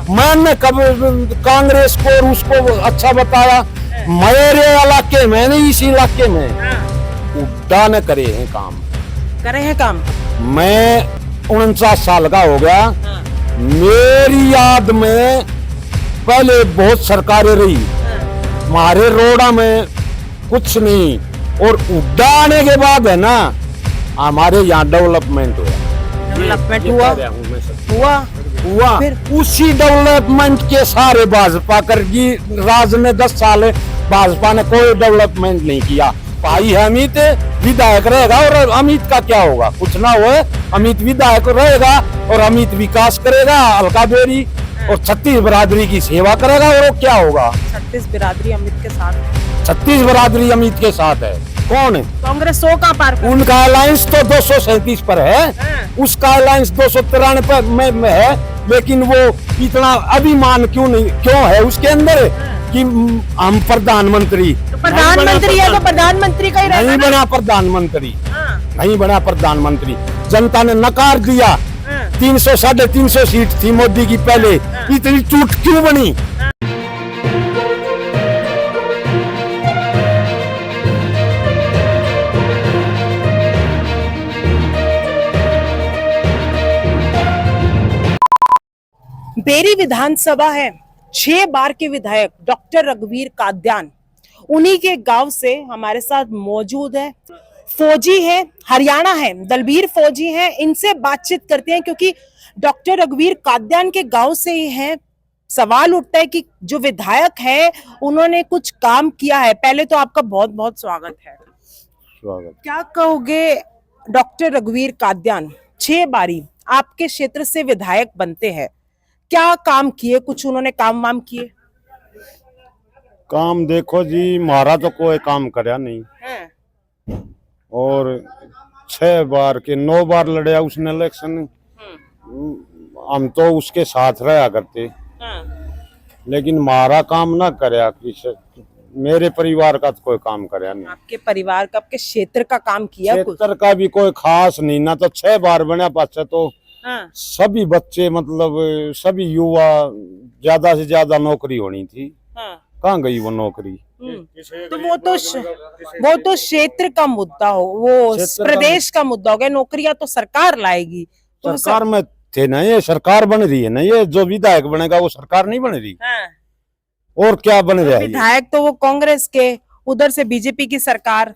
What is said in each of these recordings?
मैंने कब कांग्रेस को और उसको अच्छा बताया? मेरे इलाके में नहीं, इसी इलाके में उड्डा ने करे हैं काम। करे हैं काम। मैं 49 साल का हो गया। मेरी याद में पहले बहुत सरकारें रही, हमारे रोड़ा में कुछ नहीं, और उड्डा आने के बाद है ना हमारे यहाँ डेवलपमेंट हुआ। डेवलपमेंट हुआ फिर उसी डेवलपमेंट के सारे भाजपा करगी राज में 10 साल भाजपा ने कोई डेवलपमेंट नहीं किया। भाई अमित विधायक रहेगा और अमित का क्या होगा? कुछ ना हो, अमित विधायक रहेगा और अमित विकास करेगा अलका बेरी और 36 बिरादरी की सेवा करेगा, और वो क्या होगा? 36 बिरादरी अमित के साथ। 36 बिरादरी अमित के साथ है। कौन? कांग्रेस 100 का पार। उनका अलायंस तो 237 पर है, उसका अलायंस 293 में है, लेकिन वो इतना अभिमान क्यों है उसके अंदर कि हम प्रधानमंत्री? तो प्रधानमंत्री है तो प्रधानमंत्री का ही रहेगा। नहीं बना प्रधानमंत्री, नहीं बना प्रधानमंत्री। जनता ने नकार दिया। 300 350 सीट थी मोदी की पहले, इतनी चूट क्यों बनी? बेरी विधानसभा है, 6 बार के विधायक डॉक्टर रघुवीर काद्यान उन्हीं के गांव से हमारे साथ मौजूद है। फौजी है, हरियाणा है, दलबीर फौजी है। इनसे बातचीत करते हैं क्योंकि डॉक्टर रघुवीर काद्यान के गांव से ही है। सवाल उठता है कि जो विधायक है उन्होंने कुछ काम किया है। पहले तो आपका बहुत बहुत स्वागत है। स्वागत। क्या कहोगे डॉक्टर रघुवीर काद्यान 6 बारी आपके क्षेत्र से विधायक बनते हैं, क्या काम किए? कुछ उन्होंने काम वाम किए? काम देखो जी, हमारा तो कोई काम करया नहीं है। और 6 बार के 9 बार लड़या उसने इलेक्शन। हम तो उसके साथ रहा करते, लेकिन हमारा काम ना करया। मेरे परिवार का तो कोई काम करया नहीं। आपके परिवार का, आपके क्षेत्र का काम किया? क्षेत्र का भी कोई खास नहीं ना। तो 6 बार बना पाछे तो सभी बच्चे मतलब सभी युवा ज्यादा से ज्यादा नौकरी होनी थी। कहाँ गई वो नौकरी? तो वो तो क्षेत्र का मुद्दा हो, वो प्रदेश का मुद्दा हो गया। नौकरियां तो सरकार लाएगी। तो सरकार में थे ना, ये सरकार बन रही है ना, ये जो विधायक बनेगा वो सरकार नहीं बन रही। और क्या बन रहा है? विधायक तो वो कांग्रेस के, उधर से बीजेपी की सरकार।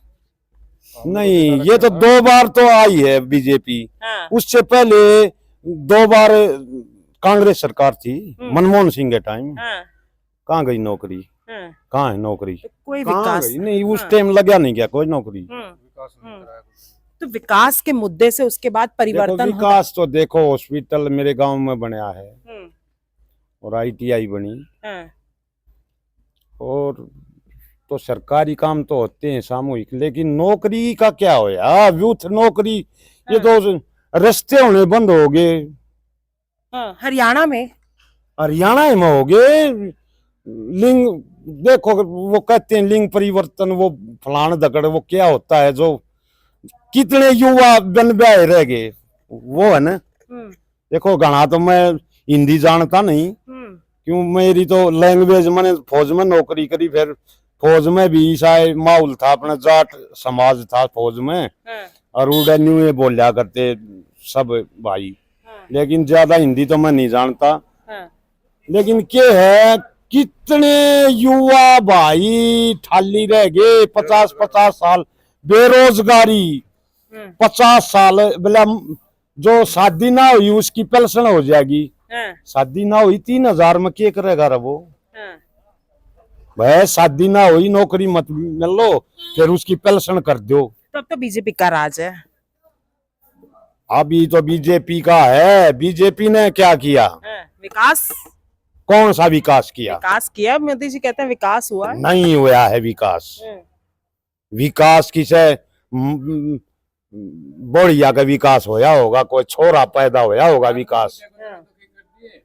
नहीं, ये तो 2 बार तो आई है बीजेपी। उससे पहले 2 बार कांग्रेस सरकार थी, मनमोहन सिंह के टाइम। कहाँ गई नौकरी? कहाँ है नौकरी? तो कोई विकास नहीं, उस टाइम लगा नहीं क्या कोई नौकरी? तो विकास के मुद्दे से उसके बाद परिवर्तन। विकास तो देखो, हॉस्पिटल मेरे गांव में बनया है और ITI बनी, और तो सरकारी काम तो होते हैं सामूहिक, लेकिन नौकरी का क्या होया? यूथ नौकरी, ये तो रास्ते होने बंद हो गए। हरियाणा में हो गए। लिंग देखो, वो कहते हैं लिंग परिवर्तन, वो फलान दकड़, वो क्या होता है? जो कितने युवा बन ब्याह रह गए, वो है ना। देखो घना तो मैं हिंदी जानता नहीं, क्यों मेरी तो लैंग्वेज, मैंने फौज में नौकरी करी, फिर फौज में भी ईसाई माहौल था, अपना जाट समाज था फौज में, और उड़े न्यू बोलिया करते सब भाई, लेकिन ज्यादा हिंदी तो मैं नहीं जानता। लेकिन क्या है, कितने युवा भाई ठाली रह गए, 50-50 साल बेरोजगारी। 50 साल बोला, जो शादी ना हुई उसकी पेंशन हो जाएगी, शादी ना हुई 3000 में क्या करेगा रे वो? भाई शादी ना हुई, नौकरी मत मिल लो, फिर उसकी पेंशन कर दो। तब तो बीजेपी का राज है। अभी तो बीजेपी का है। बीजेपी ने क्या किया? विकास। कौन सा विकास किया? विकास किया, मोदी जी कहते हैं विकास हुआ। नहीं हुआ है विकास। विकास किसे बढ़िया का विकास होया होगा? कोई छोरा पैदा होया होगा विकास?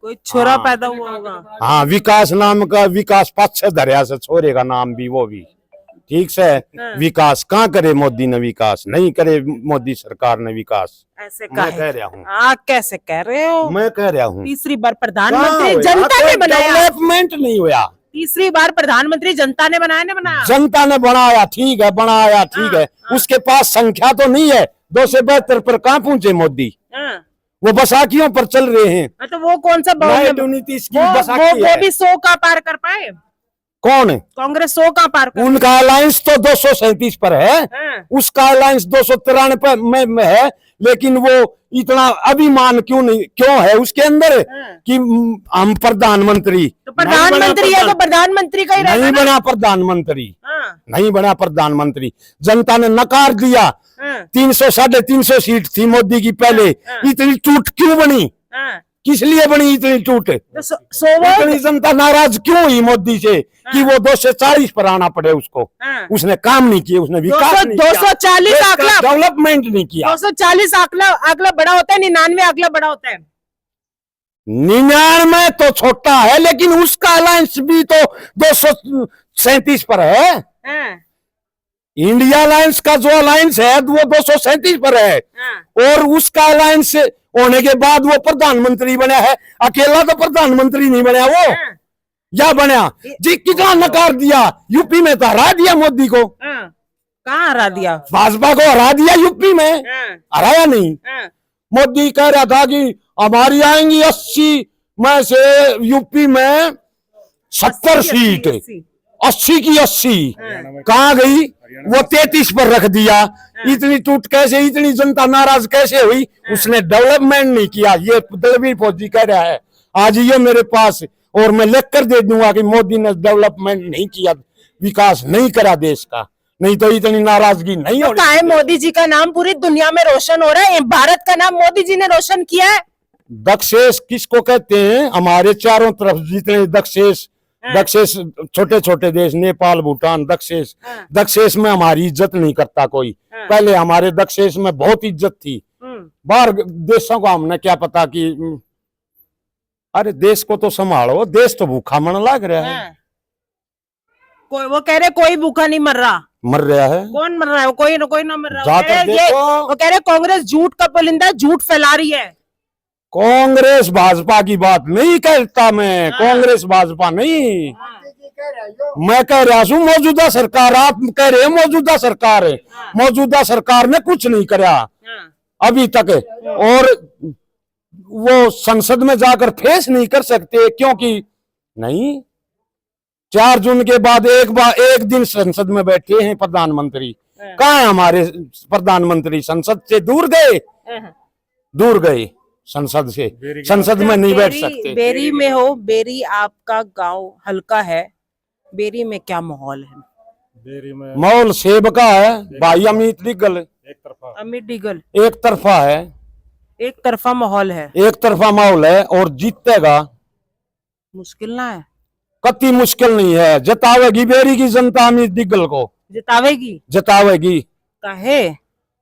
कोई छोरा पैदा हुआ होगा। हाँ, विकास नाम का विकास पाछे धरिया से छोरे का नाम भी, वो भी ठीक से विकास कहाँ करे मोदी ने, विकास नहीं करे मोदी सरकार ने विकास। ऐसे मैं कह रहा हूँ, आप कैसे कह रहे हो? मैं कह रहा हूँ तीसरी बार प्रधानमंत्री जनता ने बनाया, डेवलपमेंट नहीं हुआ। तीसरी बार प्रधानमंत्री जनता ने बनाया, ने बनाया जनता ने बनाया, ठीक है बनाया, ठीक है, उसके पास संख्या तो नहीं है 272 पर कहाँ पहुंचे मोदी, वो बसाखियों पर चल रहे हैं। तो वो कौन सा नीतीश की बसाखी वो है। भी 100 का पार कर पाए? कौन? कांग्रेस 100 का पार कर? उनका अलायंस तो 237 पर है, उसका अलायंस 293 में है, लेकिन वो इतना अभिमान क्यों है उसके अंदर कि हम प्रधानमंत्री, तो प्रधानमंत्री है तो प्रधानमंत्री का ही नहीं बना प्रधानमंत्री, नहीं बना प्रधानमंत्री। जनता ने नकार दिया। 300 350 सीट थी मोदी की पहले, इतनी टूट क्यों बनी, किस लिए बनी इतनी टूट? इतनी जनता नाराज क्यों हुई मोदी से कि वो 240 पर आना पड़े उसको? उसने काम नहीं किया, उसने विकास नहीं किया, 240 आंकड़ा डेवलपमेंट नहीं किया। 240 आंकड़ा बड़ा होता है, 99 आंकड़ा बड़ा होता है। 99 तो छोटा है, लेकिन उसका अलायंस भी तो 237 पर है। इंडिया अलायंस का जो अलायंस है वो 237 पर है, और उसका अलायंस होने के बाद वो प्रधानमंत्री बना है। अकेला तो प्रधानमंत्री नहीं बना वो, या बना जी, कितना नकार दिया। यूपी में तो हरा दिया मोदी को। कहाँ हरा दिया? भाजपा को हरा दिया यूपी में, हराया नहीं। मोदी कह रहा था कि हमारी आएंगी 80 में से यूपी में 70 सीट, 80 की 80 कहाँ गई? वो 33 पर रख दिया। इतनी टूट कैसे, इतनी जनता नाराज कैसे हुई? उसने डेवलपमेंट नहीं किया। ये दलवीर फौजी कह रहा है, आज ये मेरे पास, और मैं लिख कर दे दूंगा कि मोदी ने डेवलपमेंट नहीं किया, विकास नहीं करा देश का, नहीं तो इतनी नाराजगी नहीं होनी। तो मोदी जी का नाम पूरी दुनिया में रोशन हो रहा है, भारत का नाम मोदी जी ने रोशन किया है। दक्षेश किसको कहते हैं? हमारे चारों तरफ जितने दक्षेश छोटे छोटे देश, नेपाल, भूटान, दक्षेश में हमारी इज्जत नहीं करता कोई। पहले हमारे दक्षेश में बहुत इज्जत थी, बाहर देशों को हमने क्या पता कि अरे देश को तो संभालो, देश तो भूखा मरने लग रहा है। वो कह रहे कोई भूखा नहीं मर रहा है। कौन मर रहा है? कोई ना मर रहा है। वो कह रहे कांग्रेस झूठ का पुलिंदा, झूठ फैला रही है। कांग्रेस भाजपा की बात नहीं कहता मैं, कांग्रेस भाजपा नहीं, मैं कह रहा हूँ मौजूदा सरकार। आप कह रहे हैं मौजूदा सरकार है, मौजूदा सरकार ने कुछ नहीं करा अभी तक, और वो संसद में जाकर फेस नहीं कर सकते क्योंकि नहीं, 4 जून के बाद एक दिन संसद में बैठे हैं प्रधानमंत्री। कहाँ है हमारे प्रधानमंत्री? संसद से दूर गए संसद से, संसद में नहीं बैठ सकते। बेरी में हो, बेरी आपका गांव हल्का है, बेरी में क्या माहौल है? बेरी में माहौल सेब का है भाई, अमित डिगल एक तरफा है, एक तरफा माहौल है, एक तरफा माहौल है, और जीतेगा मुश्किल ना है, कति मुश्किल नहीं है। जतावेगी बेरी की जनता अमित डिगल को, जतावेगी काहे?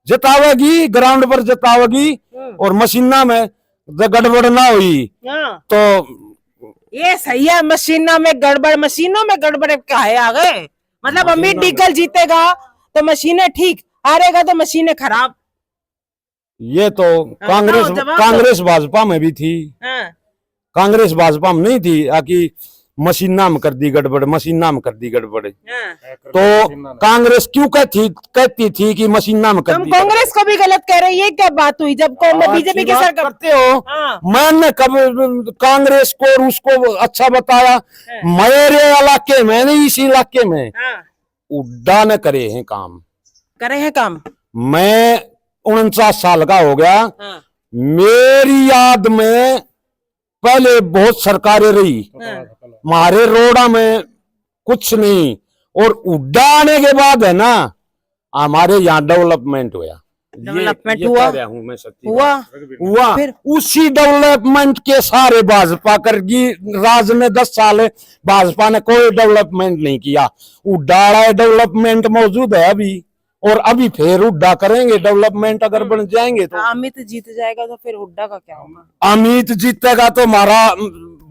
जतावेगी, ग्राउंड पर जतावेगी, और मशीना में गड़बड़ ना हुई तो ये सही है। मशीनों में गड़बड़ काहे आ गए? मतलब अमित डिगल जीतेगा तो मशीनें ठीक, हारेगा तो मशीनें खराब। ये तो कांग्रेस भाजपा में भी थी, कांग्रेस भाजपा में नहीं थी आकि मशीना में कर दी गड़बड़, तो कांग्रेस क्यों कहती थी कि मशीना में कर दी? कांग्रेस को भी गलत कह रही है, क्या बात हुई जब बीजेपी के साथ करते हो? मैंने कब कांग्रेस को और उसको अच्छा बताया? मेरे इलाके में नहीं, इसी इलाके में उड्डा ने करे हैं काम। मैं 49 साल का हो गया, मेरी याद में पहले बहुत सरकारें रही, हमारे रोड़ा में कुछ नहीं, और उड्डा आने के बाद है ना हमारे यहाँ डेवलपमेंट हुआ। हुआ फिर उसी डेवलपमेंट के सारे भाजपा करगी राज में 10 साल भाजपा ने कोई डेवलपमेंट नहीं किया। उड्डा डेवलपमेंट मौजूद है अभी, और अभी फिर हुड्डा करेंगे, डेवलपमेंट अगर बन जाएंगे तो। अमित जीत जाएगा तो फिर हुड्डा का क्या होगा? अमित जीतेगा तो हमारा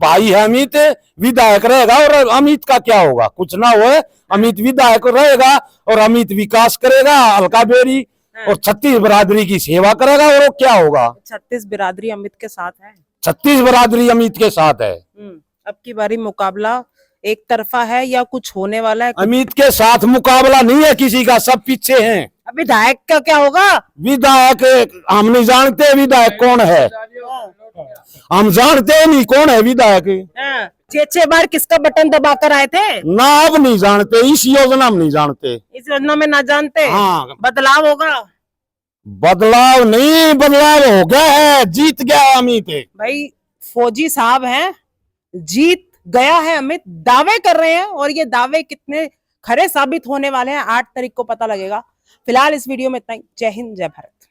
भाई है अमित, विधायक रहेगा, और अमित का क्या होगा? कुछ ना हो, अमित विधायक रहेगा और अमित विकास करेगा हल्का बेरी, और 36 बिरादरी की सेवा करेगा, और वो क्या होगा? 36 बिरादरी अमित के साथ है। 36 बिरादरी अमित के साथ है। अब की बारी मुकाबला एक तरफा है या कुछ होने वाला है? अमित के साथ मुकाबला नहीं है किसी का, सब पीछे हैं। अब विधायक का क्या होगा? विधायक हम नहीं जानते विधायक कौन है, हम जानते नहीं कौन है विधायक। 6 बार किसका बटन दबाकर आए थे? ना अब नहीं जानते, इस योजना में नहीं जानते। इस योजना में ना जानते। हाँ, बदलाव होगा। बदलाव नहीं, बदलाव हो गया है, जीत गया अमित। भाई फौजी साहब हैं, जीत गया है अमित, दावे कर रहे हैं, और ये दावे कितने खरे साबित होने वाले हैं 8 तारीख को पता लगेगा। फिलहाल इस वीडियो में इतना ही। जय हिंद, जय भारत।